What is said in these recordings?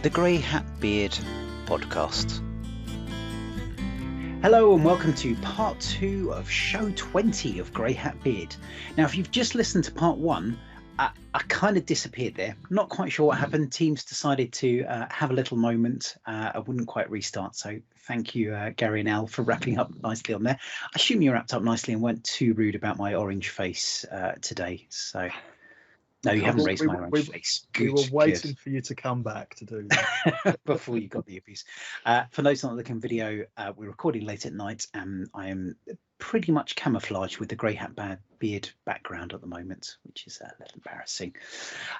the Grey Hat Beard podcast. Hello and welcome to part 2 of show 20 of Grey Hat Beard. Now, if you've just listened to part 1, I kind of disappeared there. Not quite sure what happened. Teams decided to have a little moment. I wouldn't quite restart. So thank you, Gary and Al, for wrapping up nicely on there. I assume you wrapped up nicely and weren't too rude about my orange face today. So no, you haven't raised my orange face. We were waiting for you to come back to do that. Before you got the abuse. For those not looking video, we're recording late at night and I am pretty much camouflaged with the Grey Hat Beard background at the moment, which is a little embarrassing.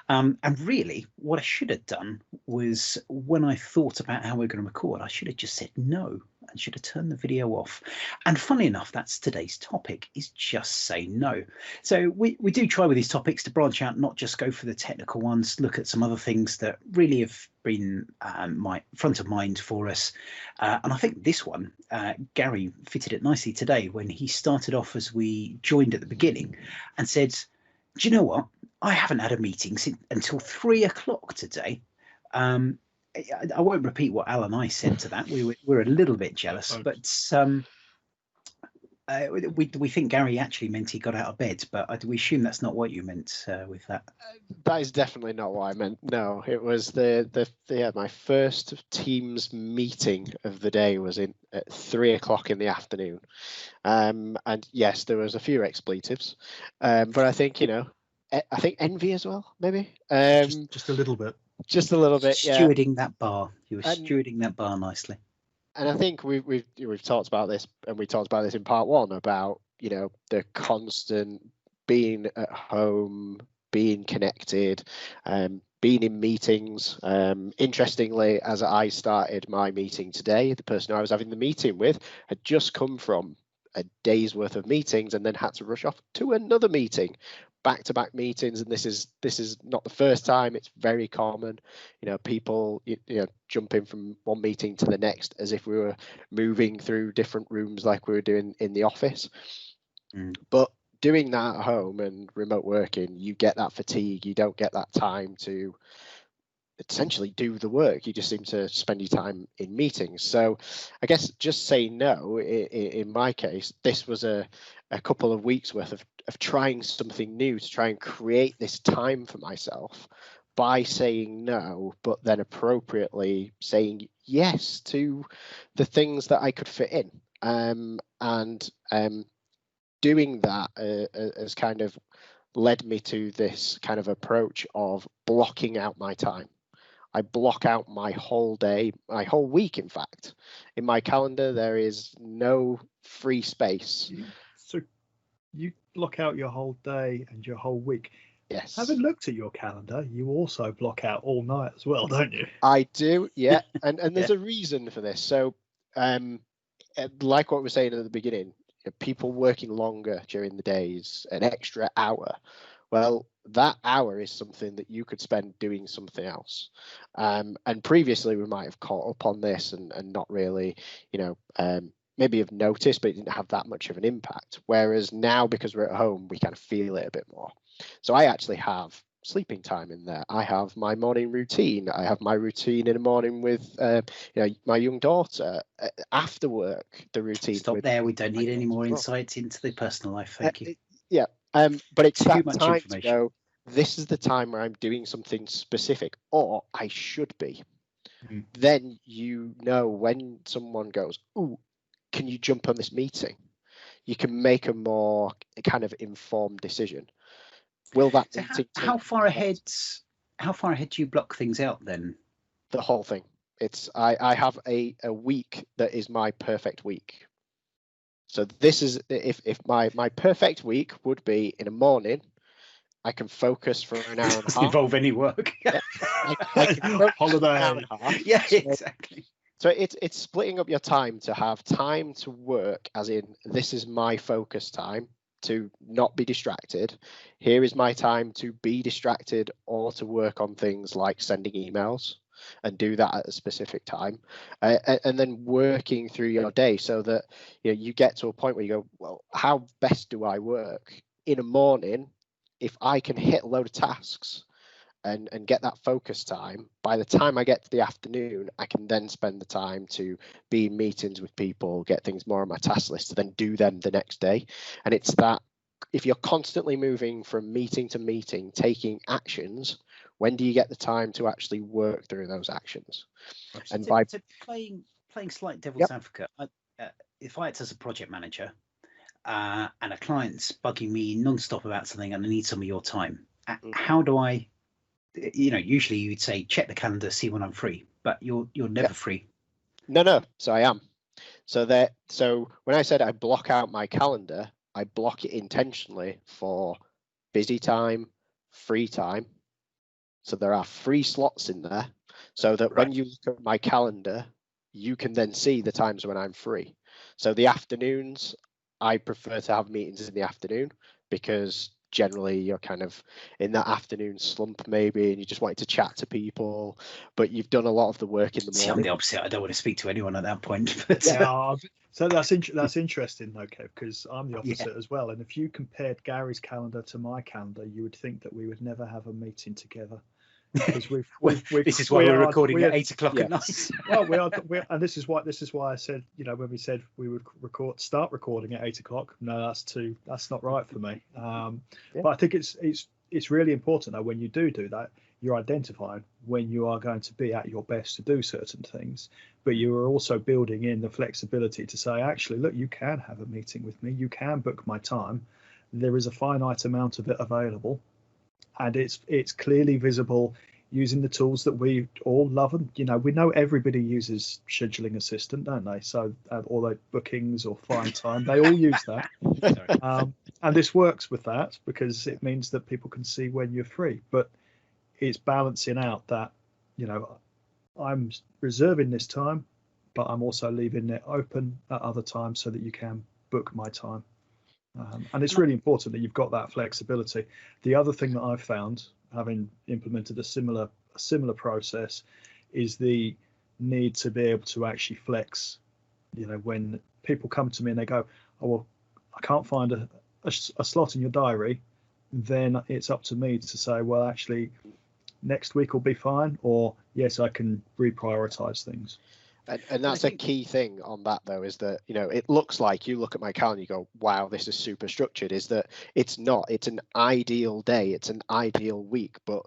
And really, what I should have done was, when I thought about how we're going to record, I should have just said no and should have turned the video off. And funnily enough, that's today's topic, is just say no. So we do try with these topics to branch out, not just go for the technical ones, look at some other things that really have been my front of mind for us. And I think this one, Gary fitted it nicely today when he started off as we joined at the beginning and said, do you know what? I haven't had a meeting until 3 o'clock today. I won't repeat what Al and I said to that. We're a little bit jealous, but we think Gary actually meant he got out of bed, but we assume that's not what you meant with that. That is definitely not what I meant. No, it was my first Teams meeting of the day was at 3 o'clock in the afternoon, and yes, there was a few expletives, but I think I think envy as well, maybe. Just a little bit. Just a little bit. Stewarding that bar. You were stewarding that bar nicely. And I think we've talked about this, and we talked about this in part 1 about the constant being at home, being connected, being in meetings. Interestingly, as I started my meeting today, the person I was having the meeting with had just come from a day's worth of meetings and then had to rush off to another meeting. Back-to-back meetings, and this is not the first time. It's very common, people jumping from one meeting to the next as if we were moving through different rooms like we were doing in the office. But doing that at home and remote working, you get that fatigue. You don't get that time to essentially do the work. You just seem to spend your time in meetings. So I guess just say no. In my case, this was a couple of weeks worth of trying something new to try and create this time for myself by saying no, but then appropriately saying yes to the things that I could fit in. And doing that has kind of led me to this kind of approach of blocking out my time. I block out my whole day, my whole week, in fact. In my calendar, there is no free space. So you block out your whole day and your whole week. Yes. Having looked at your calendar, you also block out all night as well, don't you? I do, yeah. And there's a reason for this. So like what we were saying at the beginning, people working longer during the days, an extra hour. Well, that hour is something that you could spend doing something else. And previously we might have caught up on this and not really, maybe have noticed, but it didn't have that much of an impact. Whereas now, because we're at home, we kind of feel it a bit more. So I actually have sleeping time in there. I have my morning routine. I have my routine in the morning with, my young daughter. After work, the routine. Stop there. We don't need any more insights into the personal life. Thank you. Yeah. But it's too that much time information. to go, this is the time where I'm doing something specific, or I should be. Then when someone goes, "Ooh, can you jump on this meeting?" You can make a more kind of informed decision. Will that meeting how far ahead do you block things out then? The whole thing. It's I have a week that is my perfect week. So this is if my perfect week would be in the morning, I can focus for an hour and a half. Doesn't involve any work. I can holiday. Yeah, exactly. So it's splitting up your time to have time to work, as in this is my focus time to not be distracted. Here is my time to be distracted or to work on things like sending emails and do that at a specific time, and then working through your day so that you get to a point where you go, well, how best do I work in a morning? If I can hit a load of tasks and get that focus time, by the time I get to the afternoon, I can then spend the time to be in meetings with people, get things more on my task list to then do them the next day. And it's that if you're constantly moving from meeting to meeting, taking actions, when do you get the time to actually work through those actions? And So, by so playing slight devil's Yep. advocate, if I act as a project manager and a client's bugging me non-stop about something and I need some of your time, how do I, usually you'd say check the calendar, see when I'm free, but you're never free. No, so I am. So when I said I block out my calendar, I block it intentionally for busy time, free time. So there are free slots in there, so that when you look at my calendar, you can then see the times when I'm free. So the afternoons, I prefer to have meetings in the afternoon because generally you're kind of in that afternoon slump maybe, and you just wanted to chat to people, but you've done a lot of the work in the morning. See, I'm the opposite. I don't want to speak to anyone at that point. But, yeah, so that's interesting though, Kev, because I'm the opposite as well. And if you compared Gary's calendar to my calendar, you would think that we would never have a meeting together. Because this is why we're recording at 8 o'clock at night. Well, and this is why I said, when we said we would start recording at 8 o'clock. No, that's not right for me. But I think it's really important that when you do that, you're identifying when you are going to be at your best to do certain things, but you are also building in the flexibility to say, actually, look, you can have a meeting with me, you can book my time. There is a finite amount of it available. And it's clearly visible using the tools that we all love. And, we know everybody uses Scheduling Assistant, don't they? So all their bookings or find time, they all use that. And this works with that because it means that people can see when you're free. But it's balancing out that, I'm reserving this time, but I'm also leaving it open at other times so that you can book my time. And it's really important that you've got that flexibility. The other thing that I've found, having implemented a similar process, is the need to be able to actually flex. When people come to me and they go, "Oh, well, I can't find a slot in your diary," then it's up to me to say, "Well, actually, next week will be fine," or "Yes, I can reprioritize things." And that's a key thing on that, though, is that, it looks like you look at my calendar, you go, wow, this is super structured, is that it's not. It's an ideal day. It's an ideal week. But,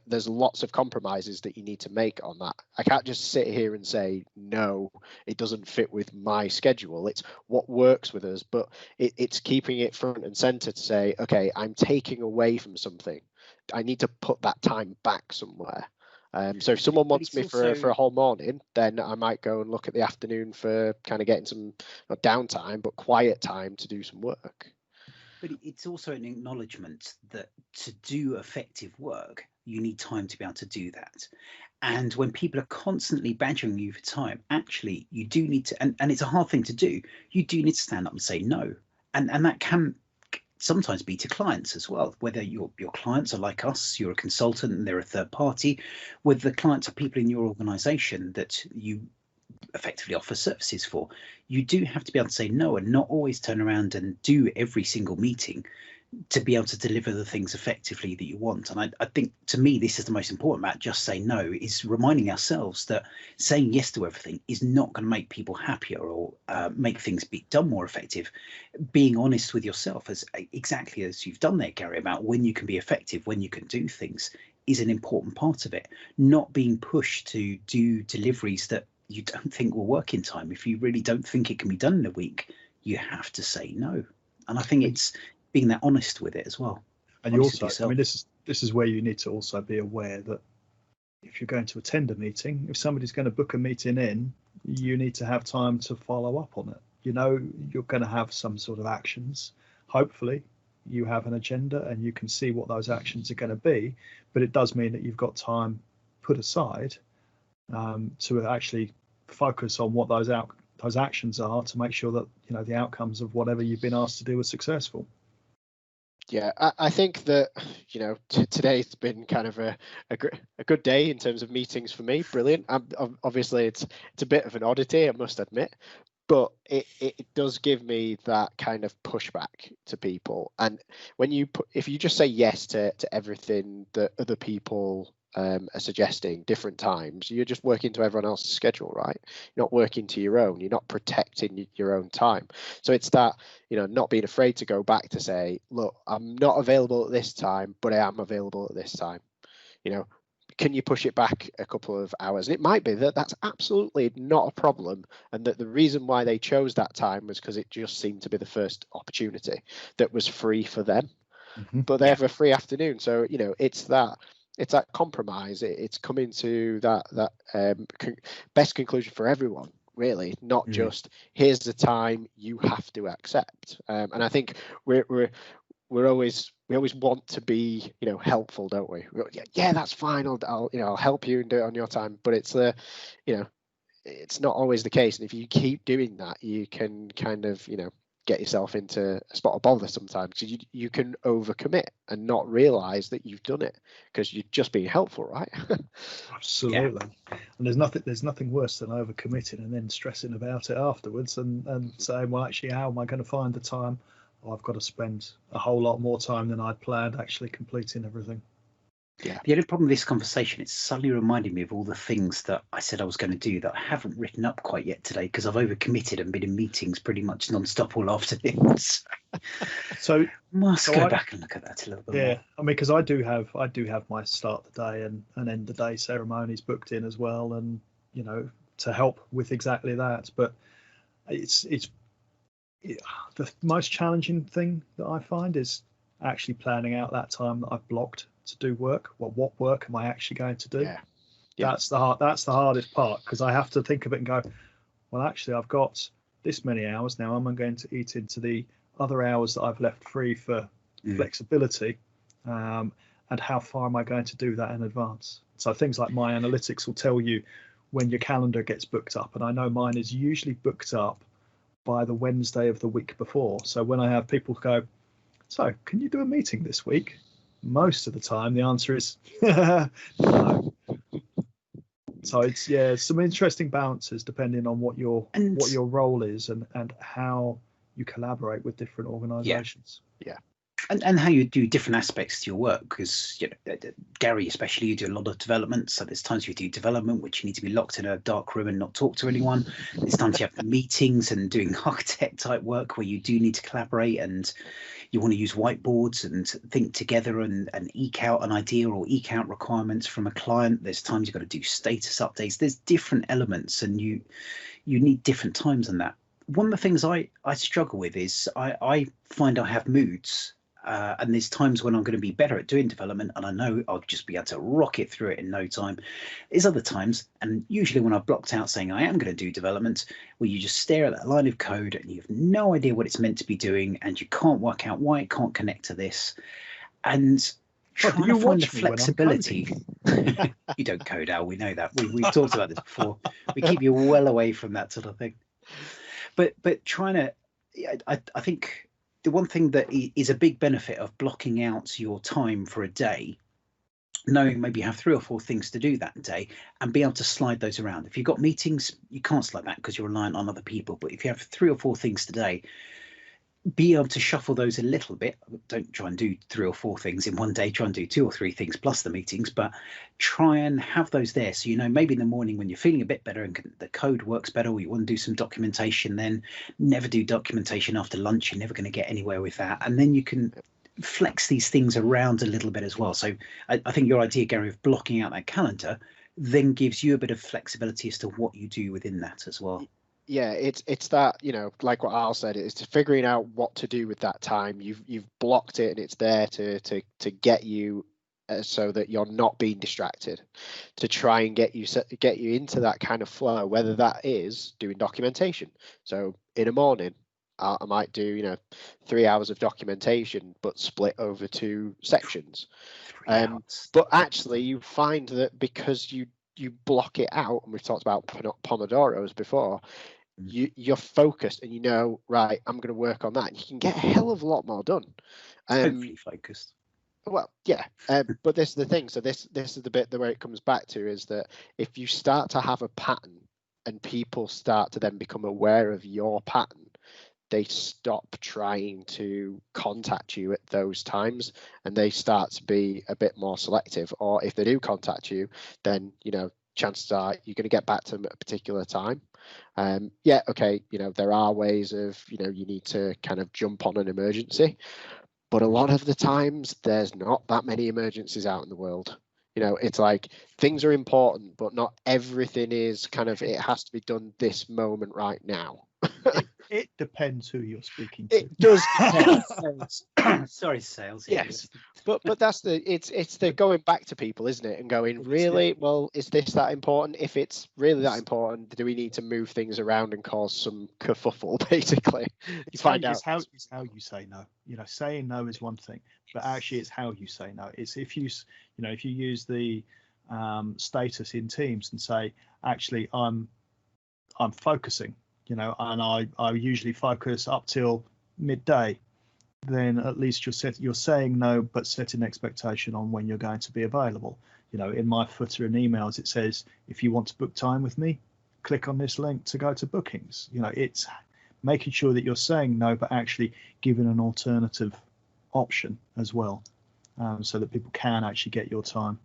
there's lots of compromises that you need to make on that. I can't just sit here and say, no, it doesn't fit with my schedule. It's what works with us. But it's keeping it front and center to say, OK, I'm taking away from something. I need to put that time back somewhere. So if someone wants me for a whole morning, then I might go and look at the afternoon for kind of getting some not downtime, but quiet time to do some work. But it's also an acknowledgement that to do effective work, you need time to be able to do that. And when people are constantly badgering you for time, actually, you do need to, and it's a hard thing to do, you do need to stand up and say no. And that can sometimes be to clients as well, whether your clients are like us, you're a consultant and they're a third party, whether the clients are people in your organization that you effectively offer services for. You do have to be able to say no and not always turn around and do every single meeting to be able to deliver the things effectively that you want. And I think, to me, this is the most important about just say no, is reminding ourselves that saying yes to everything is not going to make people happier or make things be done more effective. Being honest with yourself, as exactly as you've done there, Gary, about when you can be effective, when you can do things, is an important part of it. Not being pushed to do deliveries that you don't think will work in time. If you really don't think it can be done in a week, you have to say no. And I think it's being that honest with it as well. And you also, I mean, this is where you need to also be aware that if you're going to attend a meeting, if somebody's going to book a meeting in, you need to have time to follow up on it. You're going to have some sort of actions. Hopefully you have an agenda and you can see what those actions are going to be, but it does mean that you've got time put aside to actually focus on what those actions are to make sure that the outcomes of whatever you've been asked to do are successful. Yeah, I think that today's been kind of a good day in terms of meetings for me. Brilliant. Obviously, it's a bit of an oddity, I must admit, but it does give me that kind of pushback to people. And when if you just say yes to everything that other people are suggesting, different times, you're just working to everyone else's schedule, right? You're not working to your own. You're not protecting your own time. So it's that, not being afraid to go back to say, look, I'm not available at this time, but I am available at this time. Can you push it back a couple of hours? And it might be that that's absolutely not a problem, and that the reason why they chose that time was because it just seemed to be the first opportunity that was free for them. But they have a free afternoon, so it's that compromise. It's coming to that best conclusion for everyone, really, not just here's the time you have to accept. And I think we always want to be helpful, don't we? Yeah, that's fine. I'll help you and do it on your time. But it's it's not always the case. And if you keep doing that, you can kind of get yourself into a spot of bother sometimes, because you can overcommit and not realize that you've done it because you're just being helpful, right? Absolutely. Yeah. And there's nothing worse than overcommitting and then stressing about it afterwards and saying, well, actually, how am I going to find the time? I've got to spend a whole lot more time than I'd planned actually completing everything. Yeah. The only problem with this conversation, it's suddenly reminded me of all the things that I said I was going to do that I haven't written up quite yet today, because I've overcommitted and been in meetings pretty much non-stop all afternoon. So must go back and look at that a little bit more. I mean, because I do have my start the day and end the day ceremonies booked in as well, and to help with exactly that. But the most challenging thing that I find is actually planning out that time that I've blocked to do work. Well, what work am I actually going to do? Yeah. That's the hardest part, because I have to think of it and go, well, actually, I've got this many hours now. I'm going to eat into the other hours that I've left free for flexibility, and how far am I going to do that in advance? So things like My Analytics will tell you when your calendar gets booked up, and I know mine is usually booked up by the Wednesday of the week before. So when I have people go, so can you do a meeting this week? Most of the time the answer is no. So it's some interesting balances depending on what your role is and how you collaborate with different organizations. Yeah. And how you do different aspects to your work, because Gary, especially, you do a lot of development. So there's times you do development which you need to be locked in a dark room and not talk to anyone. There's times you have meetings and doing architect type work where you do need to collaborate and you want to use whiteboards and think together and eke out an idea or eke out requirements from a client. There's times you've got to do status updates. There's different elements, and you need different times on that. One of the things I struggle with is I find I have moods. And there's times when I'm going to be better at doing development and I know I'll just be able to rocket through it in no time. There's other times, and usually when I've blocked out saying I am going to do development, where you just stare at that line of code and you have no idea what it's meant to be doing, and you can't work out why it can't connect to this. And trying to find the flexibility. You don't code, Al, we know that. We've talked about this before. We keep you well away from that sort of thing. But trying to, I think the one thing that is a big benefit of blocking out your time for a day, knowing maybe you have 3 or 4 things to do that day, and be able to slide those around. If you've got meetings, you can't slide that because you're reliant on other people. But if you have 3 or 4 things today, be able to shuffle those a little bit. Don't try and do 3 or 4 things in one day. Try and do 2 or 3 things plus the meetings, but try and have those there. So, maybe in the morning when you're feeling a bit better and the code works better, or you want to do some documentation, then never do documentation after lunch. You're never going to get anywhere with that. And then you can flex these things around a little bit as well. So I think your idea, Gary, of blocking out that calendar then gives you a bit of flexibility as to what you do within that as well. Yeah, it's that, like what Al said, it's figuring out what to do with that time. You've blocked it and it's there to get you so that you're not being distracted, to try and get you into that kind of flow, whether that is doing documentation. So in a morning, I might do 3 hours of documentation, but split over 2 sections. But actually, you find that because you block it out, and we've talked about Pomodoros before, you're focused and right, I'm going to work on that, and you can get a hell of a lot more done. Hopefully focused. Well, yeah, but this is the thing. So this is the bit where it comes back to, is that if you start to have a pattern and people start to then become aware of your pattern, they stop trying to contact you at those times, and they start to be a bit more selective. Or if they do contact you, then, you know, chances are you're going to get back to them at a particular time. Yeah, okay, you know, there are ways of, you know, you need to kind of jump on an emergency, but a lot of the times there's not that many emergencies out in the world. You know, it's like things are important, but not everything is kind of, it has to be done this moment right now. It depends who you're speaking to. It does depend. Sorry, sales. Yes, but that's it's the going back to people, isn't it, and going, really, well, is this that important? If it's really that important, do we need to move things around and cause some kerfuffle? Basically, it's how you say no. You know, saying no is one thing, but actually, it's how you say no. It's if you use the status in Teams and say, actually, I'm focusing. You know, and I usually focus up till midday. Then at least you're saying no, but setting an expectation on when you're going to be available. You know, in my footer and emails, it says, if you want to book time with me, click on this link to go to bookings. You know, it's making sure that you're saying no, but actually giving an alternative option as well, so that people can actually get your time.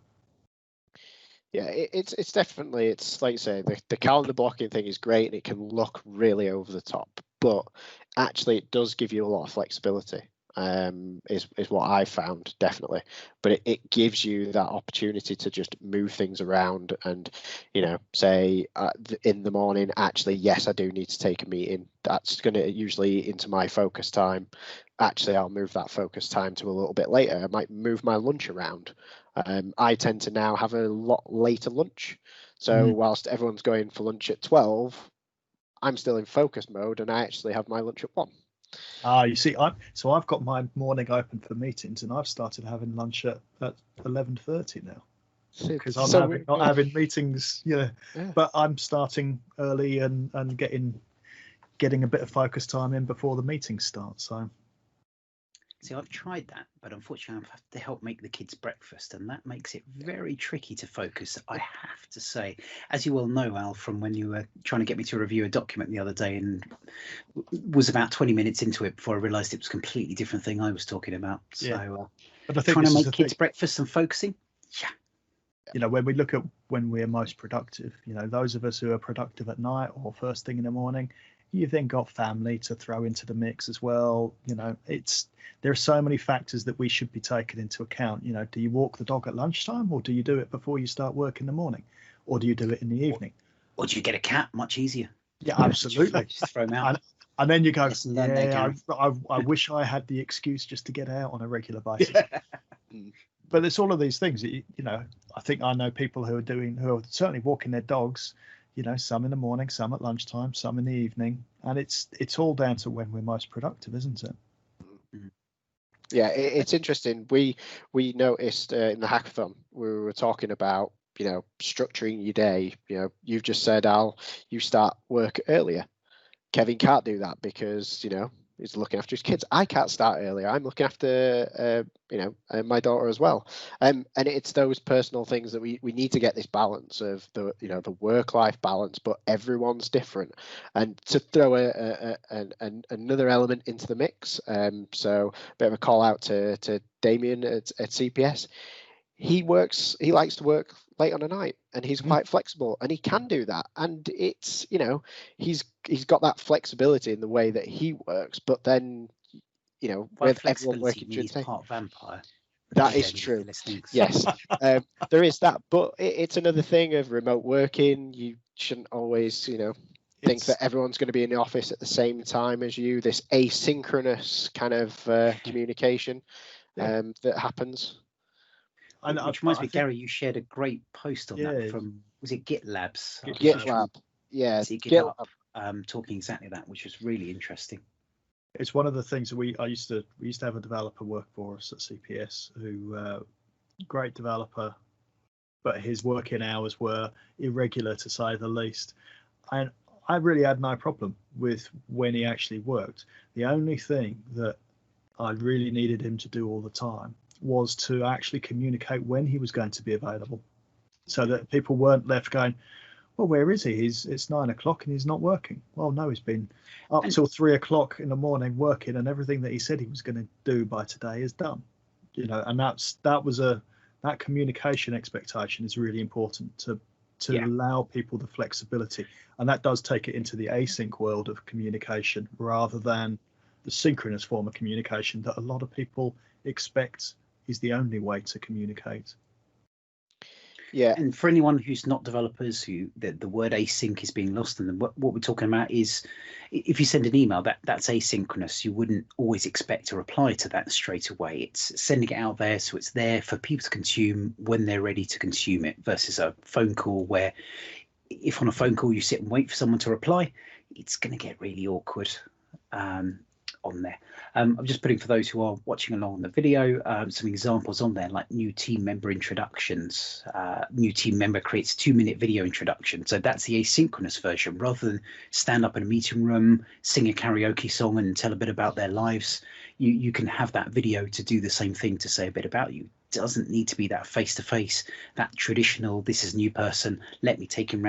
Yeah, it's definitely, it's like you say, the calendar blocking thing is great and it can look really over the top, but actually it does give you a lot of flexibility, is what I found, definitely. But it gives you that opportunity to just move things around and, you know, say in the morning, actually, yes, I do need to take a meeting. That's going to usually into my focus time. Actually, I'll move that focus time to a little bit later. I might move my lunch around. I tend to now have a lot later lunch. So whilst everyone's going for lunch at 12, I'm still in focus mode and I actually have my lunch at 1. You see, I've got my morning open for meetings and I've started having lunch at 11:30 now. Because I'm not having meetings, yeah. But I'm starting early and getting a bit of focus time in before the meetings start. So see, I've tried that, but unfortunately I have to help make the kids breakfast, and that makes it very tricky to focus, I have to say. As you well know, Al, from when you were trying to get me to review a document the other day, and was about 20 minutes into it before I realised it was a completely different thing I was talking about. So but I think trying to make kids breakfast and focusing, you know, when we look at when we're most productive, you know, those of us who are productive at night or first thing in the morning, you've then got family to throw into the mix as well. You know, there are so many factors that we should be taking into account. You know, do you walk the dog at lunchtime, or do you do it before you start work in the morning, or do you do it in the evening? Or do you get a cat? Much easier. Yeah, absolutely. Just throw them out. And then you go, I wish I had the excuse just to get out on a regular basis. But it's all of these things that, you know, I think I know people who are certainly walking their dogs, you know, some in the morning, some at lunchtime, some in the evening, and it's all down to when we're most productive, isn't it? Yeah, it's interesting. We noticed in the hackathon we were talking about, you know, structuring your day. You know, you've just said, Al, you start work earlier. Kevin can't do that because, you know, he's looking after his kids. I can't start earlier. I'm looking after, my daughter as well. And it's those personal things that we need to get this balance of the, you know, the work-life balance, but everyone's different. And to throw another element into the mix. So a bit of a call out to Damien at CPS. He likes to work late on a night, and he's quite flexible, and he can do that. And it's, you know, he's got that flexibility in the way that he works, but then, you know, with everyone working during the day, part vampire. That is true. Yes, there is that, but it's another thing of remote working. You shouldn't always, you know, think that everyone's going to be in the office at the same time as you. This asynchronous kind of communication that happens. Which reminds me, Gary, you shared a great post on that from, was it GitLabs? GitLab, yeah. GitLab, talking exactly that, which was really interesting. It's one of the things that we used to have a developer work for us at CPS who, great developer, but his working hours were irregular to say the least. And I really had no problem with when he actually worked. The only thing that I really needed him to do all the time was to actually communicate when he was going to be available, so that people weren't left going, well, where is he? It's 9 o'clock and he's not working. Well, no, he's been up And till 3 o'clock in the morning working, and everything that he said he was going to do by today is done. And that communication expectation is really important to allow people the flexibility, and that does take it into the async world of communication rather than the synchronous form of communication that a lot of people expect is the only way to communicate. Yeah. And for anyone who's not developers, who the word async is being lost, and what we're talking about is, if you send an email, that's asynchronous. You wouldn't always expect a reply to that straight away. It's sending it out there, so it's there for people to consume when they're ready to consume it, versus a phone call where, if on a phone call you sit and wait for someone to reply, it's going to get really awkward on there. I'm just putting, for those who are watching along on the video, some examples on there, like new team member introductions. New team member creates a 2-minute video introduction. So that's the asynchronous version. Rather than stand up in a meeting room, sing a karaoke song and tell a bit about their lives, you can have that video to do the same thing, to say a bit about you. It doesn't need to be that face-to-face, that traditional, this is a new person, let me take him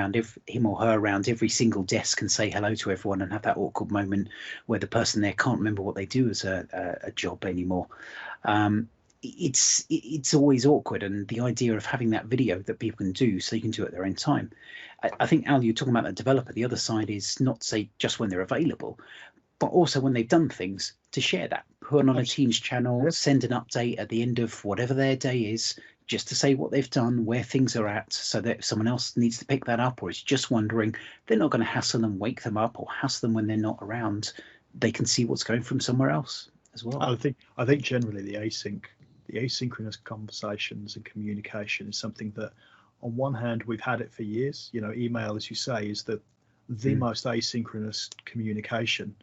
or her around every single desk and say hello to everyone, and have that awkward moment where the person there can't remember what they do as a job anymore. It's always awkward, and the idea of having that video that people can do, so you can do it at their own time. I think, Al, you're talking about the developer. The other side is not, say, just when they're available, but also when they've done things, to share that, put on a Teams channel, send an update at the end of whatever their day is, just to say what they've done, where things are at, so that if someone else needs to pick that up or is just wondering, they're not going to hassle them, wake them up, or hassle them when they're not around. They can see what's going from somewhere else as well. I think generally the asynchronous conversations and communication is something that, on one hand, we've had it for years. Email, as you say, is the most asynchronous communication,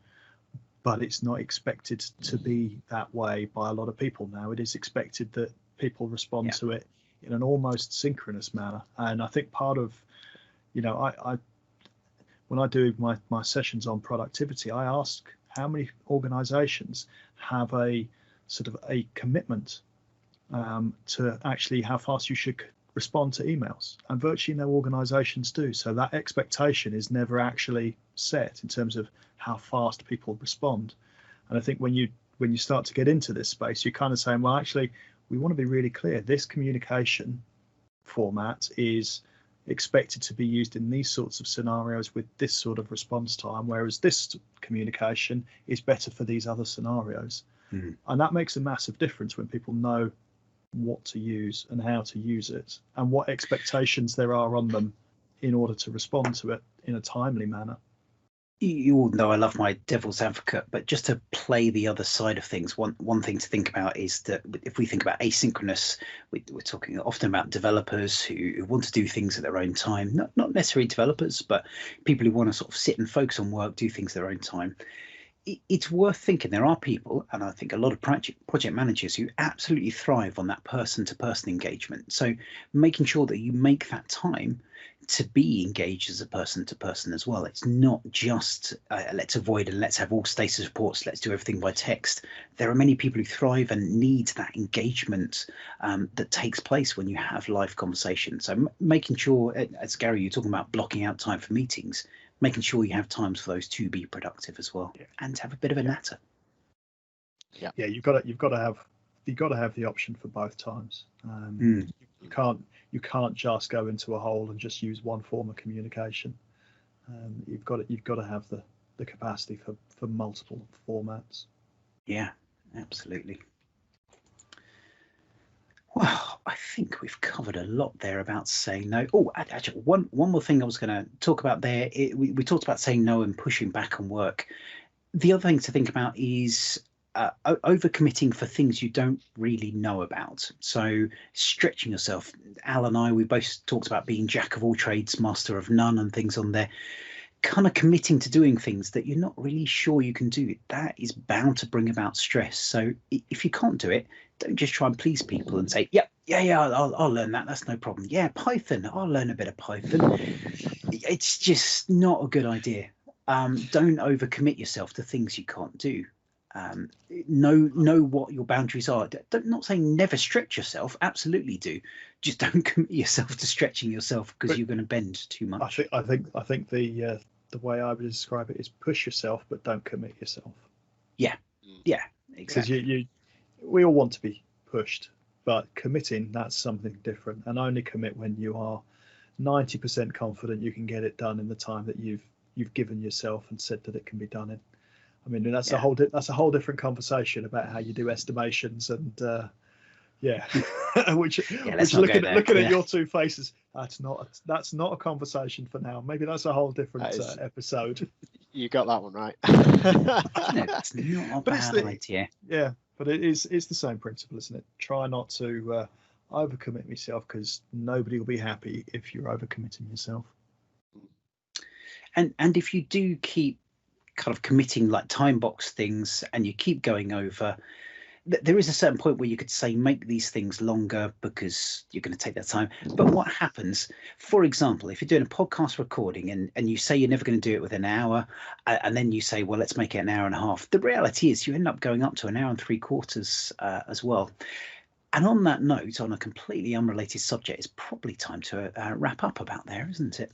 but it's not expected to be that way by a lot of people now. It is expected that people respond to it in an almost synchronous manner. And I think part of, I when I do my sessions on productivity, I ask how many organizations have a sort of a commitment to actually how fast you should respond to emails, and virtually no organizations do. So that expectation is never actually set in terms of how fast people respond. And I think when you start to get into this space, you're kind of saying, well, actually, we want to be really clear. This communication format is expected to be used in these sorts of scenarios with this sort of response time, whereas this communication is better for these other scenarios. Mm-hmm. And that makes a massive difference when people know what to use and how to use it, and what expectations there are on them in order to respond to it in a timely manner. You all know I love my devil's advocate, but just to play the other side of things, one thing to think about is that if we think about asynchronous, we're talking often about developers who want to do things at their own time, not necessarily developers, but people who want to sort of sit and focus on work, do things at their own time. It's worth thinking there are people, and I think a lot of project managers, who absolutely thrive on that person-to-person engagement. So making sure that you make that time to be engaged as a person-to-person as well. It's not just let's avoid and let's have all status reports, let's do everything by text. There are many people who thrive and need that engagement that takes place when you have live conversations. So making sure, as Gary, you're talking about blocking out time for meetings, making sure you have times for those to be productive as well, and to have a bit of a natter. Yeah, you've got to have the option for both times. You can't just go into a hole and just use one form of communication. You've got to have the capacity for multiple formats. Yeah, absolutely. Well, I think we've covered a lot there about saying no. Oh, actually, one more thing I was going to talk about there. We talked about saying no and pushing back on work. The other thing to think about is overcommitting for things you don't really know about. So stretching yourself. Al and I, we both talked about being jack of all trades, master of none, and things on there. Kind of committing to doing things that you're not really sure you can do. That is bound to bring about stress. So if you can't do it, don't just try and please people and say, yeah, I'll learn that. That's no problem. Yeah, Python, I'll learn a bit of Python. It's just not a good idea. Don't overcommit yourself to things you can't do. Know what your boundaries are. Not saying never stretch yourself, absolutely do. Just don't commit yourself to stretching yourself because you're going to bend too much. I think the way I would describe it is push yourself, but don't commit yourself. Yeah, exactly. Because we all want to be pushed, but committing, that's something different. And only commit when you are 90% confident you can get it done in the time that you've given yourself and said that it can be done in. I mean, that's a whole different conversation about how you do estimations and which looking at your two faces, that's not a conversation for now. Maybe that's a whole different episode. You got that one right. That's not a bad idea. Yeah, but it's the same principle, isn't it? Try not to overcommit yourself, because nobody will be happy if you're overcommitting yourself. And if you do keep kind of committing like time box things and you keep going over, there is a certain point where you could say make these things longer because you're going to take that time. But what happens, for example, if you're doing a podcast recording and you say you're never going to do it within an hour, and then you say, well, let's make it an hour and a half, the reality is you end up going up to an hour and 3/4 as well. And on that note, on a completely unrelated subject, it's probably time to wrap up about there, isn't it?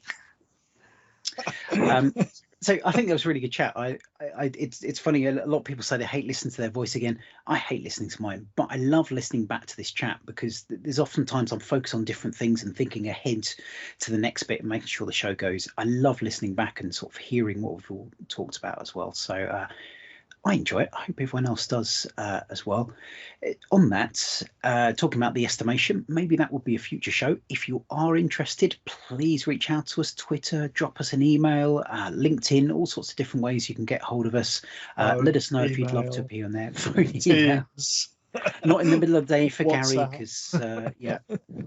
So I think that was a really good chat. It's funny, a lot of people say they hate listening to their voice again. I hate listening to mine, but I love listening back to this chat, because there's often times I'm focused on different things and thinking ahead to the next bit and making sure the show goes. I love listening back and sort of hearing what we've all talked about as well. So I enjoy it. I hope everyone else does as well. On that, talking about the estimation, maybe that would be a future show. If you are interested, please reach out to us, Twitter, drop us an email, LinkedIn, all sorts of different ways you can get hold of us. Let us know if you'd love to be on there. Not in the middle of the day for Gary, because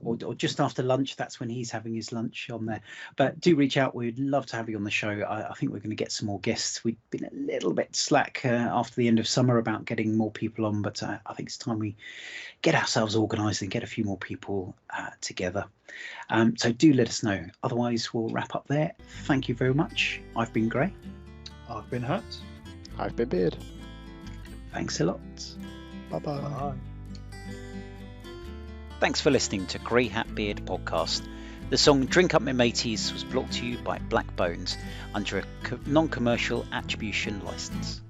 or just after lunch, that's when he's having his lunch on there. But do reach out. We'd love to have you on the show. I think we're going to get some more guests. We've been a little bit slack after the end of summer about getting more people on, but I think it's time we get ourselves organised and get a few more people together. So do let us know. Otherwise, we'll wrap up there. Thank you very much. I've been Gray. I've been Hat. I've been Beard. Thanks a lot. Bye-bye. Bye. Thanks for listening to Grey Hat Beard podcast. The song Drink Up Me Mateys was brought to you by Black Bones under a non-commercial attribution license.